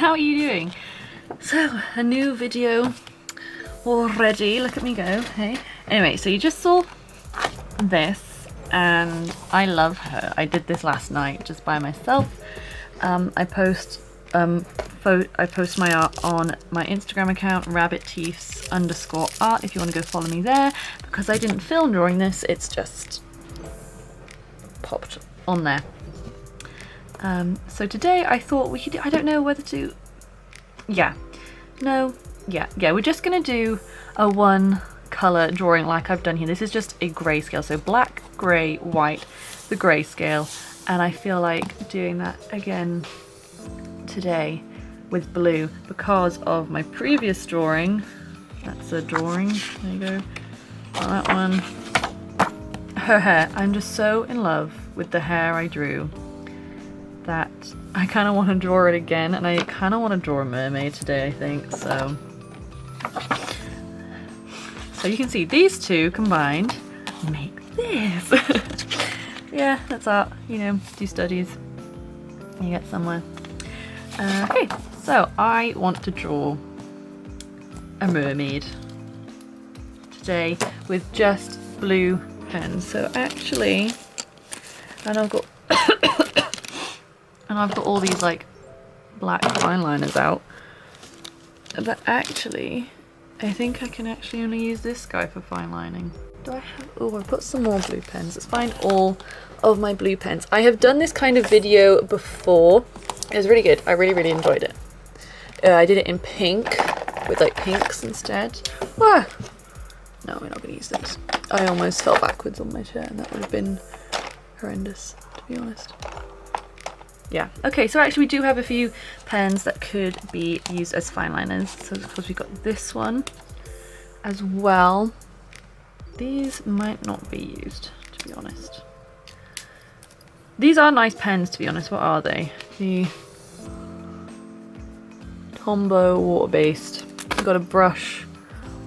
how are you doing? So, a new video already. Look at me go, hey. Anyway, so you just saw this, and I love her. I did this last night just by myself. I post my art on my Instagram account, rabbitteeths_art, if you want to go follow me there. Because I didn't film during this, it's just popped on there. So today I thought we could, I don't know whether to, we're just gonna do a one color drawing like I've done here. This is just a grayscale, so black, gray, white, the grayscale, and I feel like doing that again today with blue because of my previous drawing. That's a drawing, there you go, on that one. Her hair, I'm just so in love with the hair I drew that I kind of want to draw it again, and I kind of want to draw a mermaid today, I think, so you can see these two combined make this. Yeah, that's art, you know, do studies, you get somewhere. Okay, so I want to draw a mermaid today with just blue pens. So actually, and I've got all these like black fine liners out, but actually I think I can actually only use this guy for fine lining. Do I have, oh, I put some more blue pens. Let's find all of my blue pens. I have done this kind of video before. It was really good. I really enjoyed it. I did it in pink with like pinks instead. Ah! No, we're not going to use those. I almost fell backwards on my chair and that would have been horrendous, to be honest. Yeah, okay, so actually we do have a few pens that could be used as fine liners. So of course we've got this one as well. These might not be used, to be honest. These are nice pens, to be honest. What are they? The Tombow water-based. I've got a brush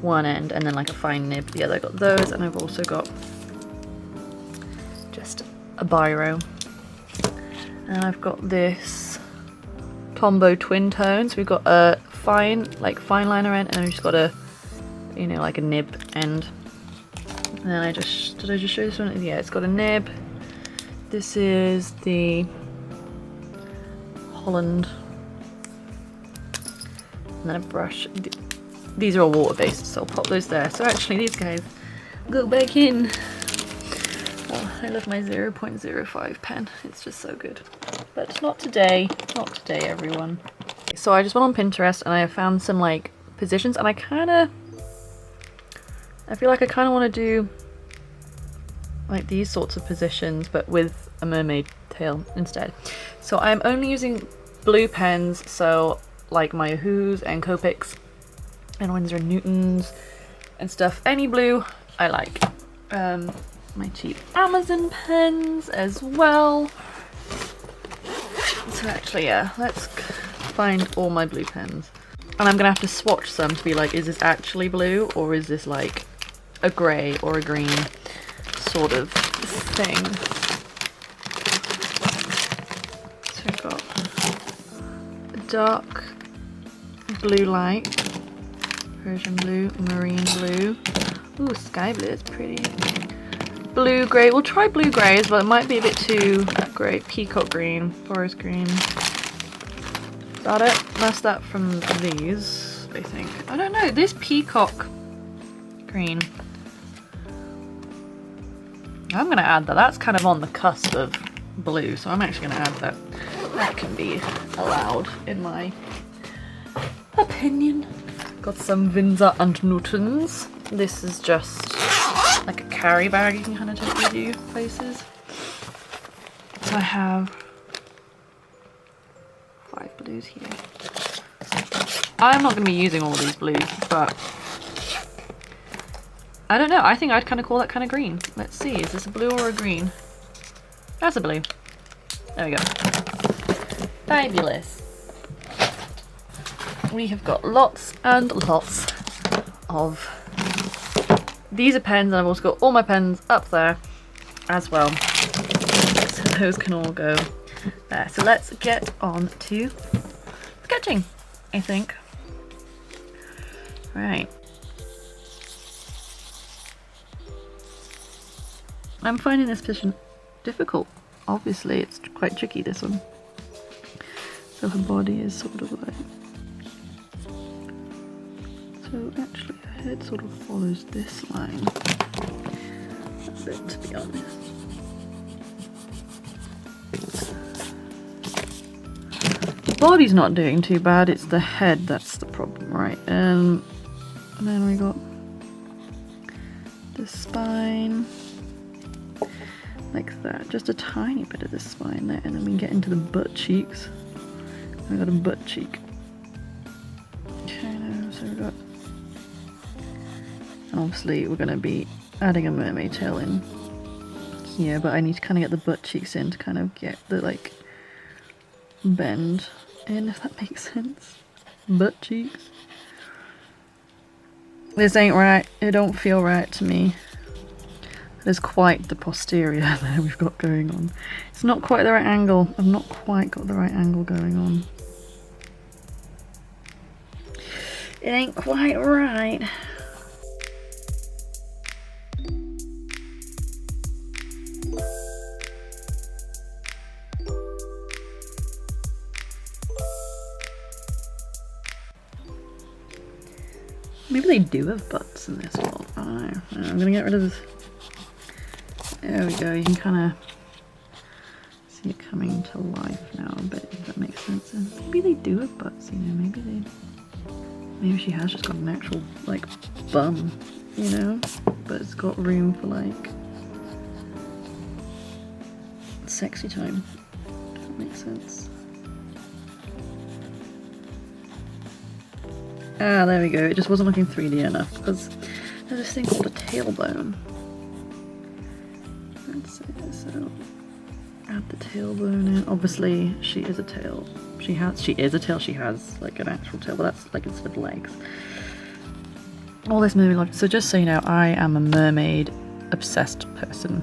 one end and then like a fine nib the other. I got those, and I've also got just a biro. And I've got this Tombow twin tones. We've got a fine liner end, and then we've just got a, you know, like a nib end. And then did I just show this one? Yeah, it's got a nib. This is the Holland. And then a brush. These are all water-based, so I'll pop those there. So actually these guys go back in. Oh, I love my 0.05 pen. It's just so good. But not today. Not today, everyone. So I just went on Pinterest and I found some like positions, and I feel like I kind of want to do like these sorts of positions but with a mermaid tail instead. So I'm only using blue pens, so like my OHUHUs and Copics and Winsor & Newtons and stuff. Any blue I like. My cheap Amazon pens as well. So actually, yeah, let's find all my blue pens. And I'm gonna have to swatch some to be like, is this actually blue or is this like a grey or a green sort of thing. So I've got a dark blue light, Persian blue, marine blue. Ooh, sky blue is pretty. Blue grey. We'll try blue greys, but it might be a bit too grey. Peacock green, forest green. Is that it? That's that from these, I think. I don't know. This peacock green. I'm going to add that. That's kind of on the cusp of blue, so I'm actually going to add that. That can be allowed, in my opinion. Got some Winsor & Newtons. This is just like a carry bag you can kind of take with you places. So I have 5 blues here. I'm not going to be using all these blues, but I don't know. I think I'd kind of call that kind of green. Let's see. Is this a blue or a green? That's a blue. There we go. Fabulous. We have got lots and lots of these are pens, and I've also got all my pens up there as well. So those can all go there. So let's get on to the catching, I think. Right. I'm finding this position difficult. Obviously, it's quite tricky, this one. So her body is sort of like... So actually her head sort of follows this line a bit, to be honest. The body's not doing too bad, it's the head that's the problem, right? And then we got the spine, like that. Just a tiny bit of the spine there, and then we get into the butt cheeks. We got a butt cheek. Okay, now, so we got... Obviously, we're going to be adding a mermaid tail in here, but I need to kind of get the butt cheeks in to kind of get the, like, bend in, if that makes sense. Butt cheeks. This ain't right. It don't feel right to me. There's quite the posterior there we've got going on. It's not quite the right angle. I've not quite got the right angle going on. It ain't quite right. Maybe they do have butts in this world. I don't know. I'm gonna get rid of this. There we go. You can kind of see it coming to life now a bit, if that makes sense. And maybe they do have butts, you know. Maybe she has just got an actual like bum, you know, but it's got room for like sexy time. If that makes sense. Ah, there we go. It just wasn't looking 3D enough because there's this thing called a tailbone. That's it. So add the tailbone in. Obviously, she is a tail. She is a tail. She has like an actual tail, but that's like instead of legs. All this mermaid logic. So just so you know, I am a mermaid obsessed person.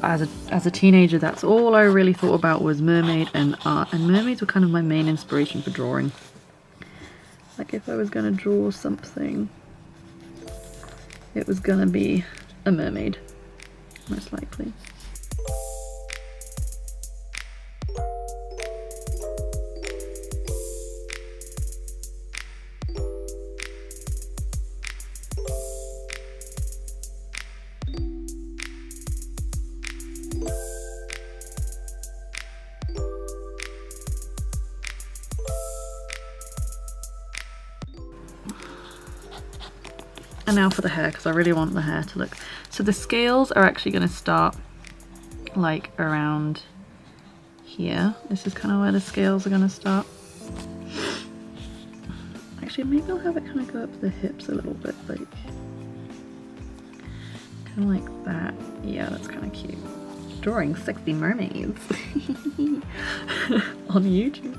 As a teenager, that's all I really thought about was mermaid and art, and mermaids were kind of my main inspiration for drawing. Like if I was gonna draw something, it was gonna be a mermaid, most likely. And now for the hair, because I really want the hair to look... So the scales are actually going to start like around here. This is kind of where the scales are going to start. Actually, maybe I'll have it kind of go up to the hips a little bit, like kind of like that. Yeah, that's kind of cute. Drawing sexy mermaids on YouTube.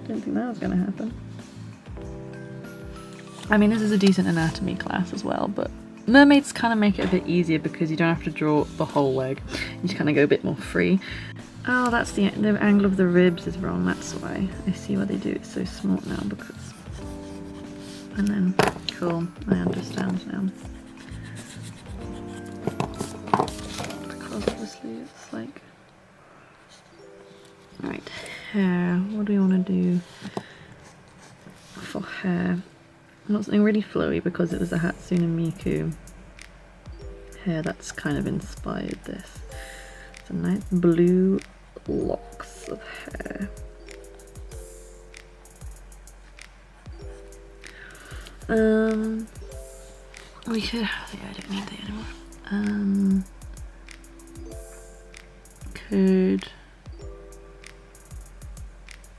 Didn't think that was going to happen. I mean, this is a decent anatomy class as well, but mermaids kind of make it a bit easier because you don't have to draw the whole leg. You just kind of go a bit more free. Oh, that's the angle of the ribs is wrong, that's why. I see why they do it so small now, because... And then, cool, I understand now. Because obviously it's like... Right, hair. What do we want to do for hair? I want something really flowy because it was a Hatsune Miku hair that's kind of inspired this. Some nice blue locks of hair. We could have, yeah, I don't need that anymore.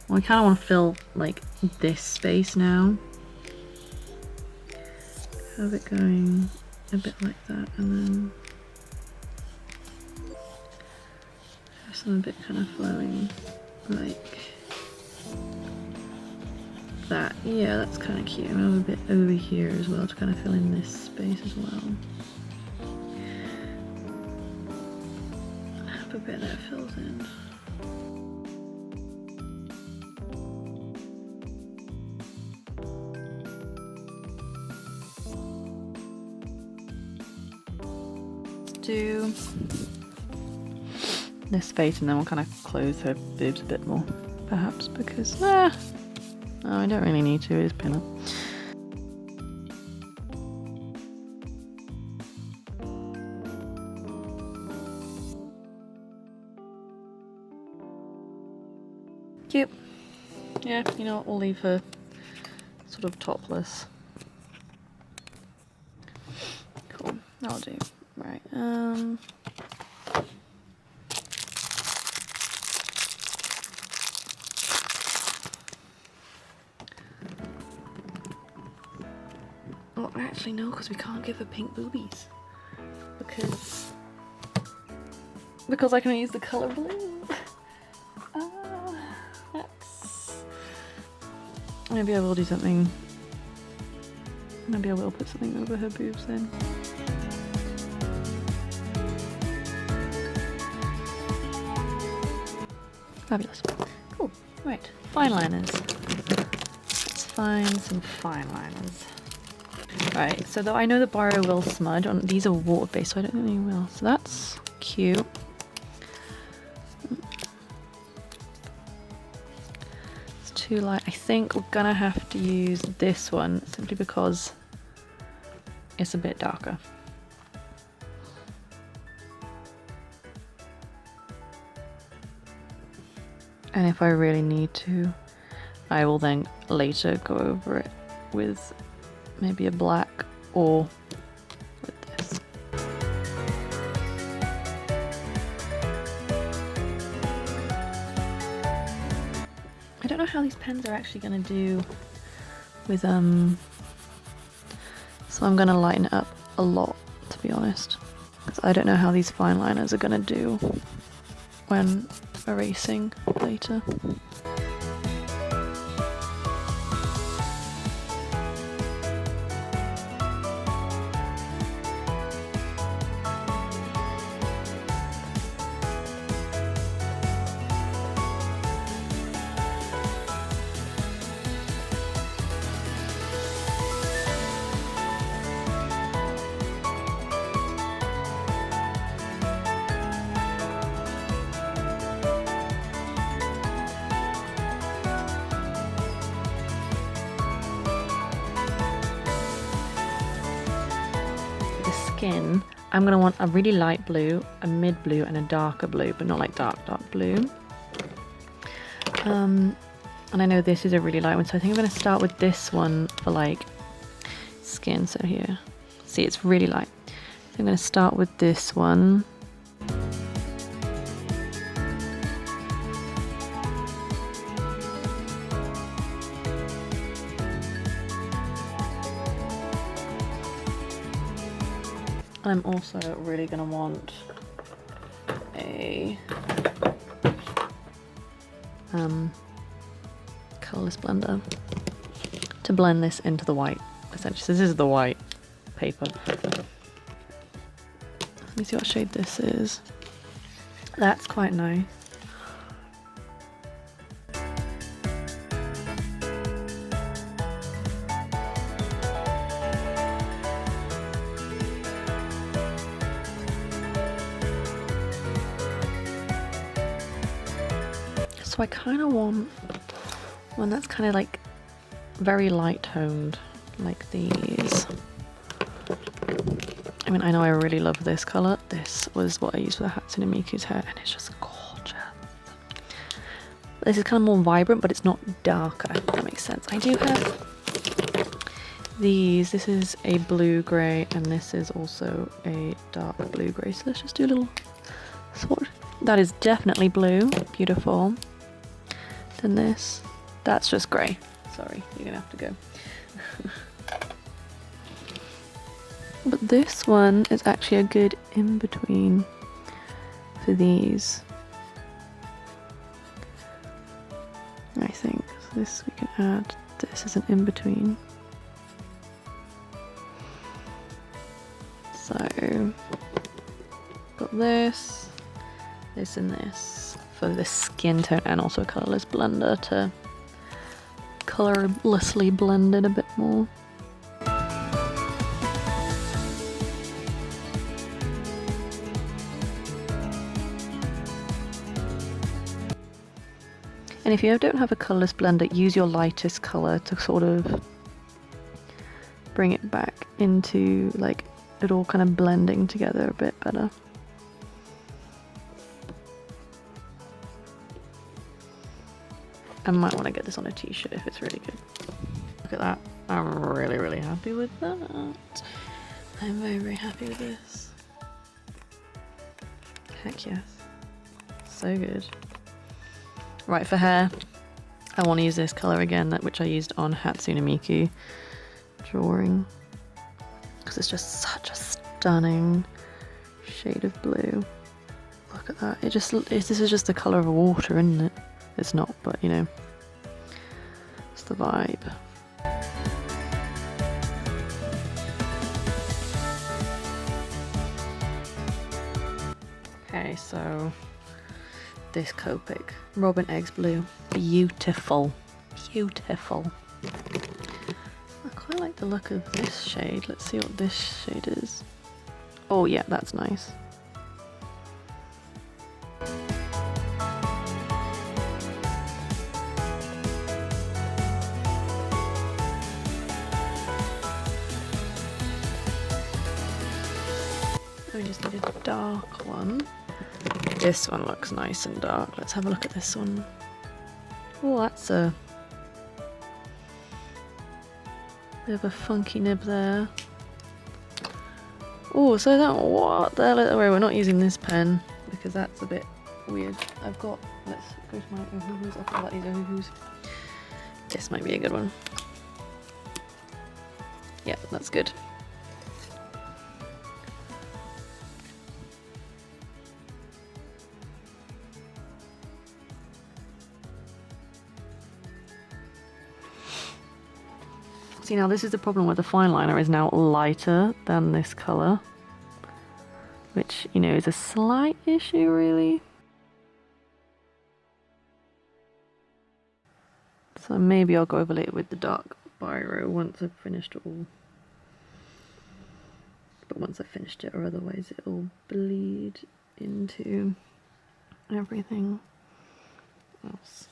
Well, I kind of want to fill like this space now. Have it going a bit like that, and then have some bit kind of flowing like that. Yeah, that's kind of cute. And have a bit over here as well to kind of fill in this space as well. And have a bit that fills in. do this face and then we'll kind of close her boobs a bit more, perhaps, because no, I don't really need to, it's pinner. Cute. Yeah, you know what, we'll leave her sort of topless. Cool, that'll do. Right, well, actually no, because we can't give her pink boobies. Because I can use the colour blue. Maybe I will do something. Maybe I will put something over her boobs then. Fabulous. Cool. Right. Fine liners. Let's find some fine liners. Right. So though I know the borrow will smudge on these are water based, so I don't think they will. So that's cute. Too light. I think we're gonna have to use this one simply because it's a bit darker. And if I really need to, I will then later go over it with maybe a black or with this. I don't know how these pens are actually going to do with so I'm going to lighten it up a lot, to be honest, because I don't know how these fine liners are going to do when erasing later. Skin, I'm going to want a really light blue, a mid blue and a darker blue, but not like dark blue. And I know this is a really light one, so I think I'm going to start with this one for like skin. So here, see, it's really light. So I'm going to start with this one. And I'm also really going to want a colourless blender to blend this into the white, essentially. So this is the white paper. Let me see what shade this is. That's quite nice. So I kind of want one that's kind of like very light toned, like these. I mean, I know I really love this colour. This was what I used for the Hatsune Miku's hair, and it's just gorgeous. This is kind of more vibrant, but it's not darker, if that makes sense. I do have these. This is a blue grey, and this is also a dark blue grey. So let's just do a little swatch. That is definitely blue. Beautiful. Then this. That's just grey. Sorry, you're gonna have to go. But this one is actually a good in-between for these. I think. So this we can add. This as an in-between. So, got this, this and this for the skin tone, and also a colourless blender to colourlessly blend it a bit more. And if you don't have a colourless blender, use your lightest colour to sort of bring it back into like it all kind of blending together a bit better. I might want to get this on a t-shirt if it's really good. Look at that. I'm really, really happy with that. I'm very, very happy with this. Heck yes. So good. Right, for hair, I want to use this colour again, which I used on Hatsune Miku drawing. Because it's just such a stunning shade of blue. Look at that. This is just the colour of water, isn't it? It's not, but you know, it's the vibe. Okay, so this Copic Robin Eggs Blue, beautiful, beautiful. I quite like the look of this shade. Let's see what this shade is. Oh yeah, that's nice. We just need a dark one. This one looks nice and dark. Let's have a look at this one. Oh, that's a bit of a funky nib there. Oh, so that, what the hell? Oh, we're not using this pen because that's a bit weird. Let's go to my OHUHUs. I feel like these OHUHUs. This might be a good one. Yeah, that's good. See, now this is the problem where the fine liner is now lighter than this colour, which, you know, is a slight issue really. So maybe I'll go overlay it with the dark biro once I've finished it all. But once I've finished it, or otherwise it'll bleed into everything else.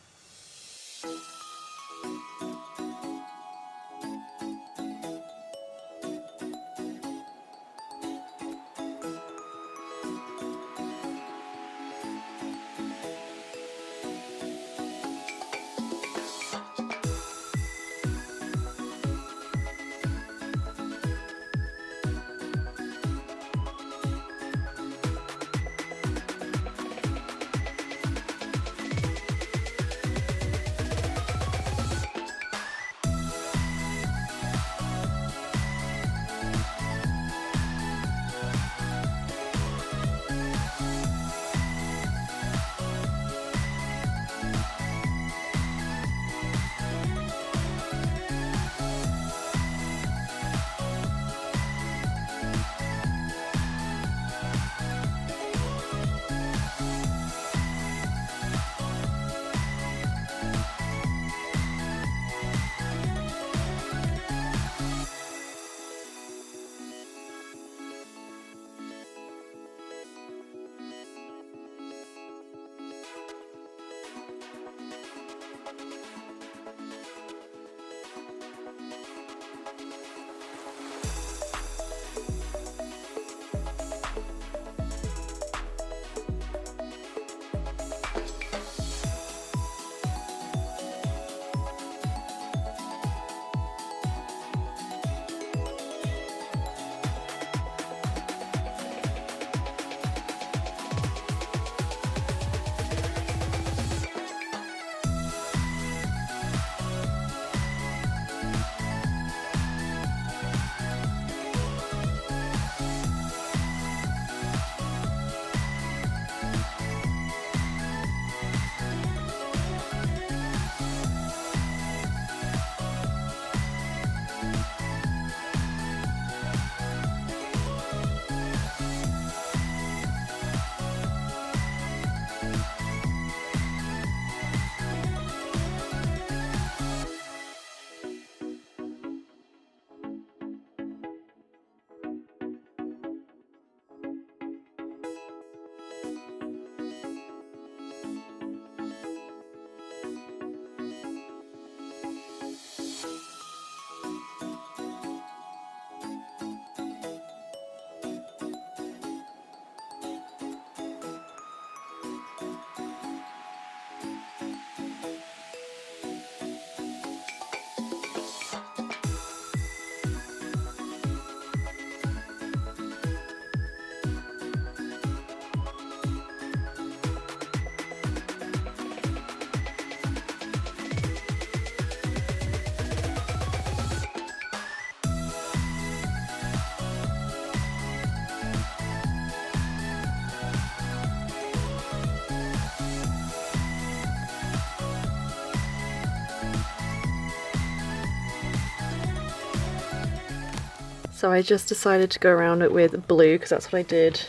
So I just decided to go around it with blue because that's what I did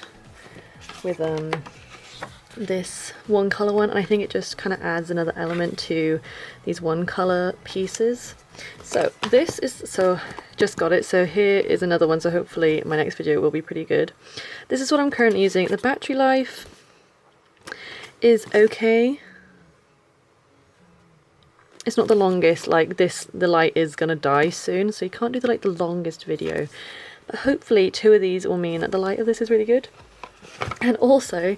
with this one color one, and I think it just kind of adds another element to these one color pieces. So this is, so just got it, so here is another one, so hopefully my next video will be pretty good. This is what I'm currently using. The battery life is okay. It's not the longest, like this, the light is gonna die soon, so you can't do the longest video. But hopefully 2 of these will mean that the light of this is really good. And also,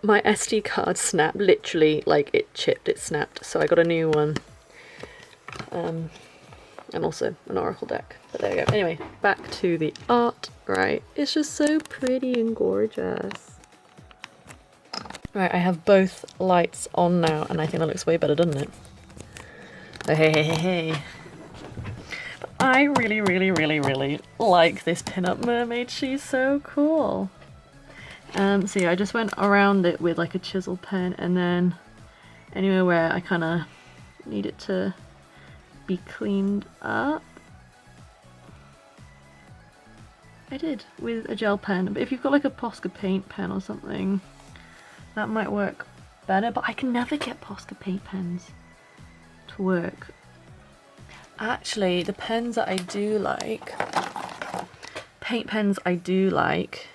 my SD card snapped, literally, like it chipped, it snapped, so I got a new one. And also an oracle deck, but there we go. Anyway, back to the art, right? It's just so pretty and gorgeous. Right, I have both lights on now, and I think that looks way better, doesn't it? Oh, hey. But I really like this pinup mermaid. She's so cool. So yeah, I just went around it with like a chisel pen, and then anywhere where I kind of need it to be cleaned up, I did with a gel pen. But if you've got like a Posca paint pen or something, that might work better. But I can never get Posca paint pens to work. Actually, the pens that I do like, paint pens I do like,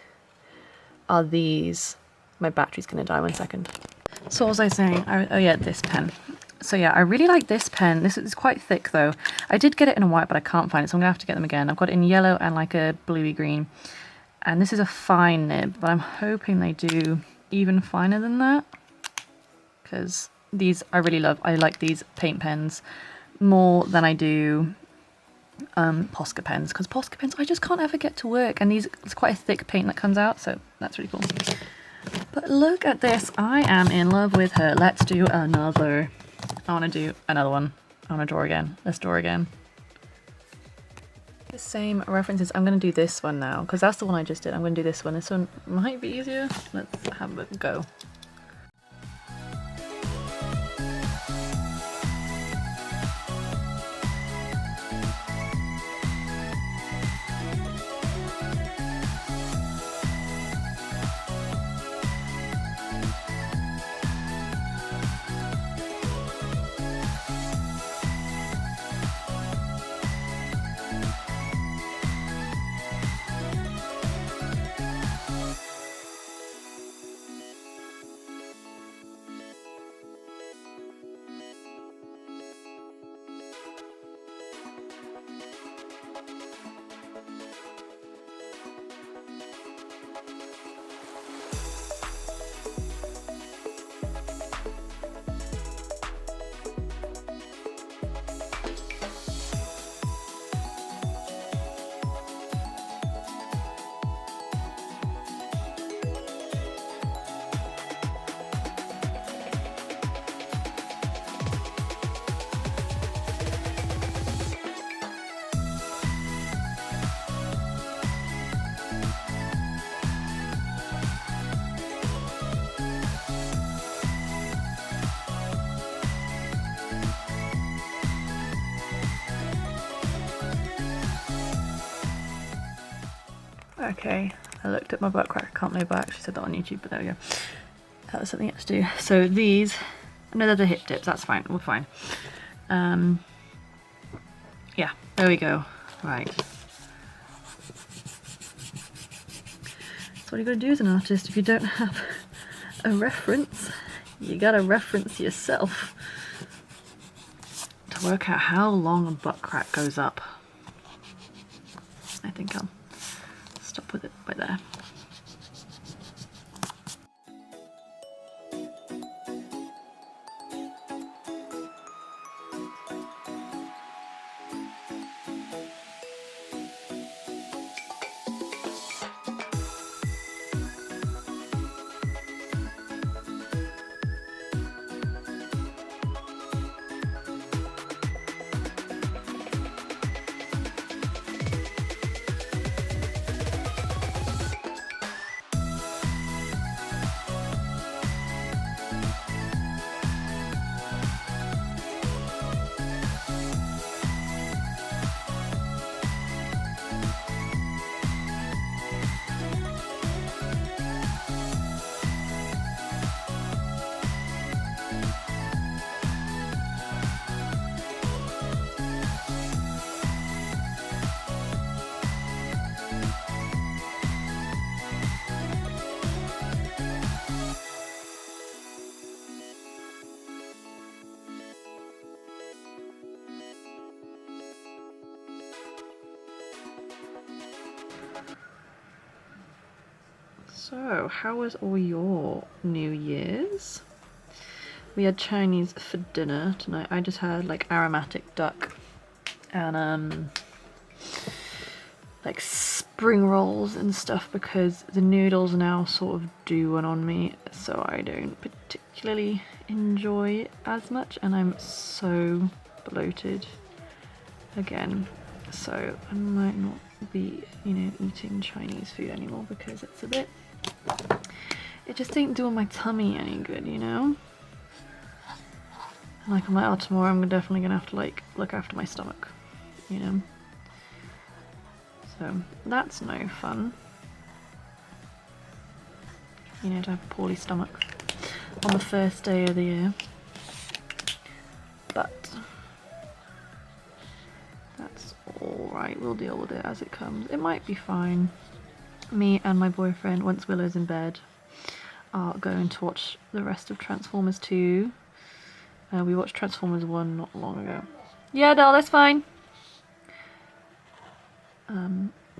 are these. My battery's gonna die, 1 second. So what was I saying? Oh yeah, this pen. So yeah, I really like this pen. This is quite thick though. I did get it in a white, but I can't find it, so I'm gonna have to get them again. I've got it in yellow and like a bluey green. And this is a fine nib, but I'm hoping they do even finer than that. Because these I really love. I like these paint pens more than I do Posca pens, because Posca pens I just can't ever get to work, and these, it's quite a thick paint that comes out, so that's really cool. But look at this, I am in love with her. Let's do another. I want to do another one. I want to draw again. Let's draw again. The same references. I'm going to do this one now, because that's the one I just did. I'm going to do this one. This one might be easier. Let's have a go. Okay, I looked at my butt crack. I can't believe I actually said that on YouTube, but there we go. That was something I had to do. So these, no, they're the hip dips. That's fine. We're fine. Yeah, there we go. Right. That's what you got to do as an artist. If you don't have a reference, you got to reference yourself to work out how long a butt crack goes up. I think I'll stop with it by there. So, how was all your New Year's? We had Chinese for dinner tonight. I just had like aromatic duck and like spring rolls and stuff because the noodles now sort of do one on me, so I don't particularly enjoy it as much, and I'm so bloated again, so I might not be, you know, eating Chinese food anymore because it's a bit, it just ain't doing my tummy any good, you know? Like I'm like, oh, tomorrow I'm definitely gonna have to like look after my stomach, you know? So that's no fun. You know, to have a poorly stomach on the first day of the year. But that's alright, we'll deal with it as it comes. It might be fine. Me and my boyfriend, once Willow's in bed, are going to watch the rest of Transformers 2. We watched Transformers 1 not long ago. Yeah, doll, that's fine.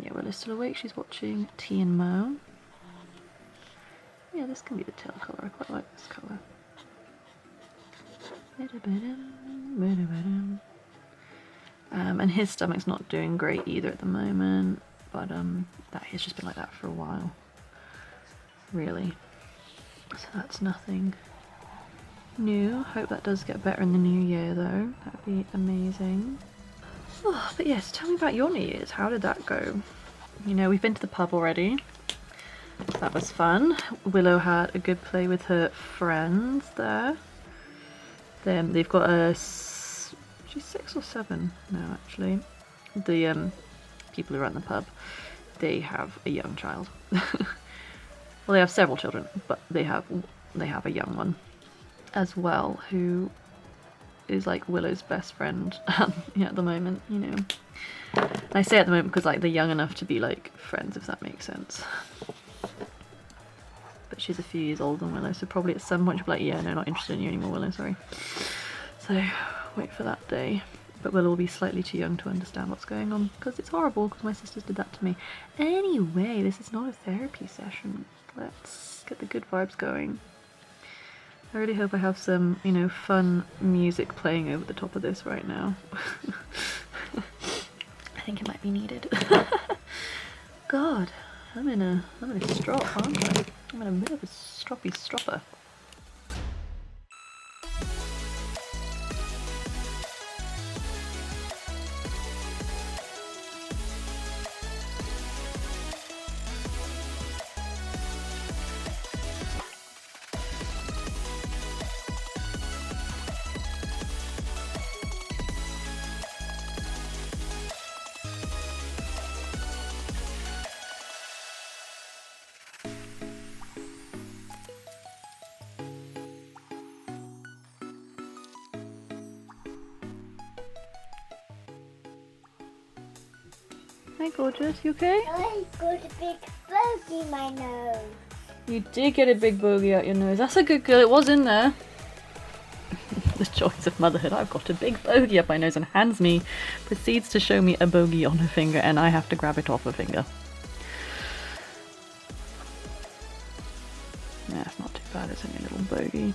Yeah, Willow's still awake. She's watching T and Mo. Yeah, this can be the tail colour. I quite like this colour. And his stomach's not doing great either at the moment, but that has just been like that for a while, really. So that's nothing new. Hope that does get better in the new year though. That'd be amazing. Oh, but yes, tell me about your New Year's. How did that go? You know, we've been to the pub already. That was fun. Willow had a good play with her friends there. Then they've got a, she's 6 or 7 now actually. The people who run the pub, they have a young child. Well, they have several children, but they have a young one as well who is like Willow's best friend yeah, at the moment, you know. And I say at the moment because like they're young enough to be like friends, if that makes sense. But she's a few years older than Willow, so probably at some point she'll be like, yeah, no, not interested in you anymore, Willow, sorry. So wait for that day. But Willow will be slightly too young to understand what's going on because it's horrible because my sisters did that to me. Anyway, this is not a therapy session. Let's get the good vibes going. I really hope I have some, you know, fun music playing over the top of this right now. I think it might be needed. God, I'm in a strop, aren't I? I'm in a bit of a stroppy stropper. Hi gorgeous, you okay? I got a big bogey in my nose. You did get a big bogey out your nose. That's a good girl, it was in there. The joys of motherhood. I've got a big bogey up my nose and proceeds to show me a bogey on her finger and I have to grab it off her finger. Yeah, it's not too bad, it's only a little bogey.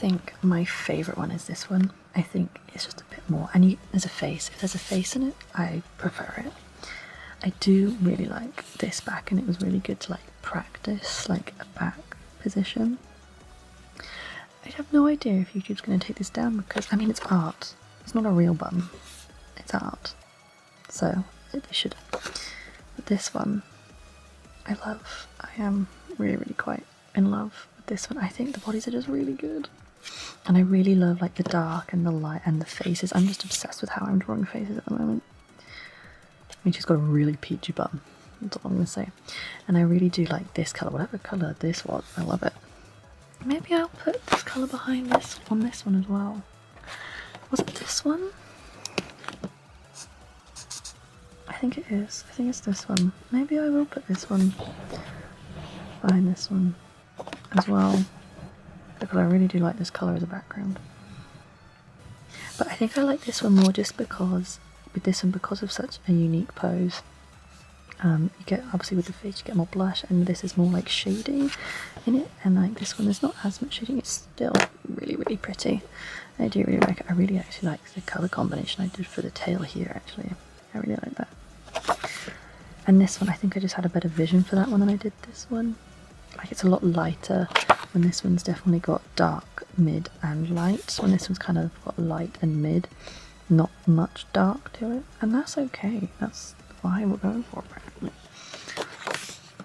think my favourite one is this one. I think it's just a bit more, and there's a face. If there's a face in it, I prefer it. I do really like this back, and it was really good to like practice like a back position. I have no idea if YouTube's going to take this down because, I mean, it's art. It's not a real bum. It's art. So, they should. But this one, I love. I am really, really quite in love with this one. I think the bodies are just really good. And I really love like the dark and the light and the faces. I'm just obsessed with how I'm drawing faces at the moment. I mean, she's got a really peachy bum. That's all I'm going to say. And I really do like this colour, whatever colour this was. I love it. Maybe I'll put this colour behind this on this one as well. Was it this one? I think it is. I think it's this one. Maybe I will put this one behind this one as well, because I really do like this colour as a background. But I think I like this one more just because, with this one, because of such a unique pose. You get, obviously with the face you get more blush, and this is more like shading in it, and like this one there's not as much shading. It's still really, really pretty. I do really like it. I really actually like the colour combination I did for the tail here actually. I really like that. And this one, I think I just had a better vision for that one than I did this one. Like it's a lot lighter, when this one's definitely got dark, mid and light. So when this one's kind of got light and mid, not much dark to it, and that's okay. That's why we're going for it apparently.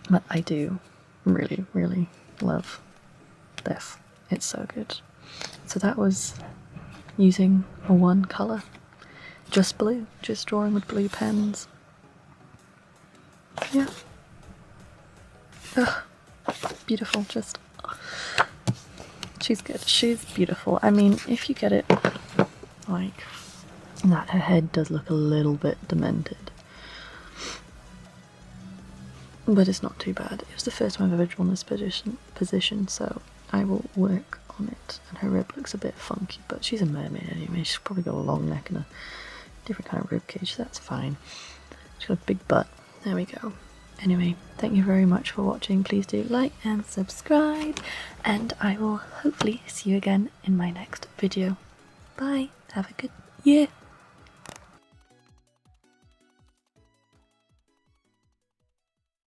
But I do really, really love this. It's so good. So that was using a one colour, just blue, just drawing with blue pens. Yeah. Ugh. Beautiful, just. She's good. She's beautiful. I mean, if you get it like that, her head does look a little bit demented. But it's not too bad. It was the first time I've ever drawn this position, so I will work on it. And her rib looks a bit funky, but she's a mermaid anyway. She's probably got a long neck and a different kind of rib cage, so that's fine. She's got a big butt. There we go. Anyway, thank you very much for watching. Please do like and subscribe, and I will hopefully see you again in my next video. Bye. Have a good year.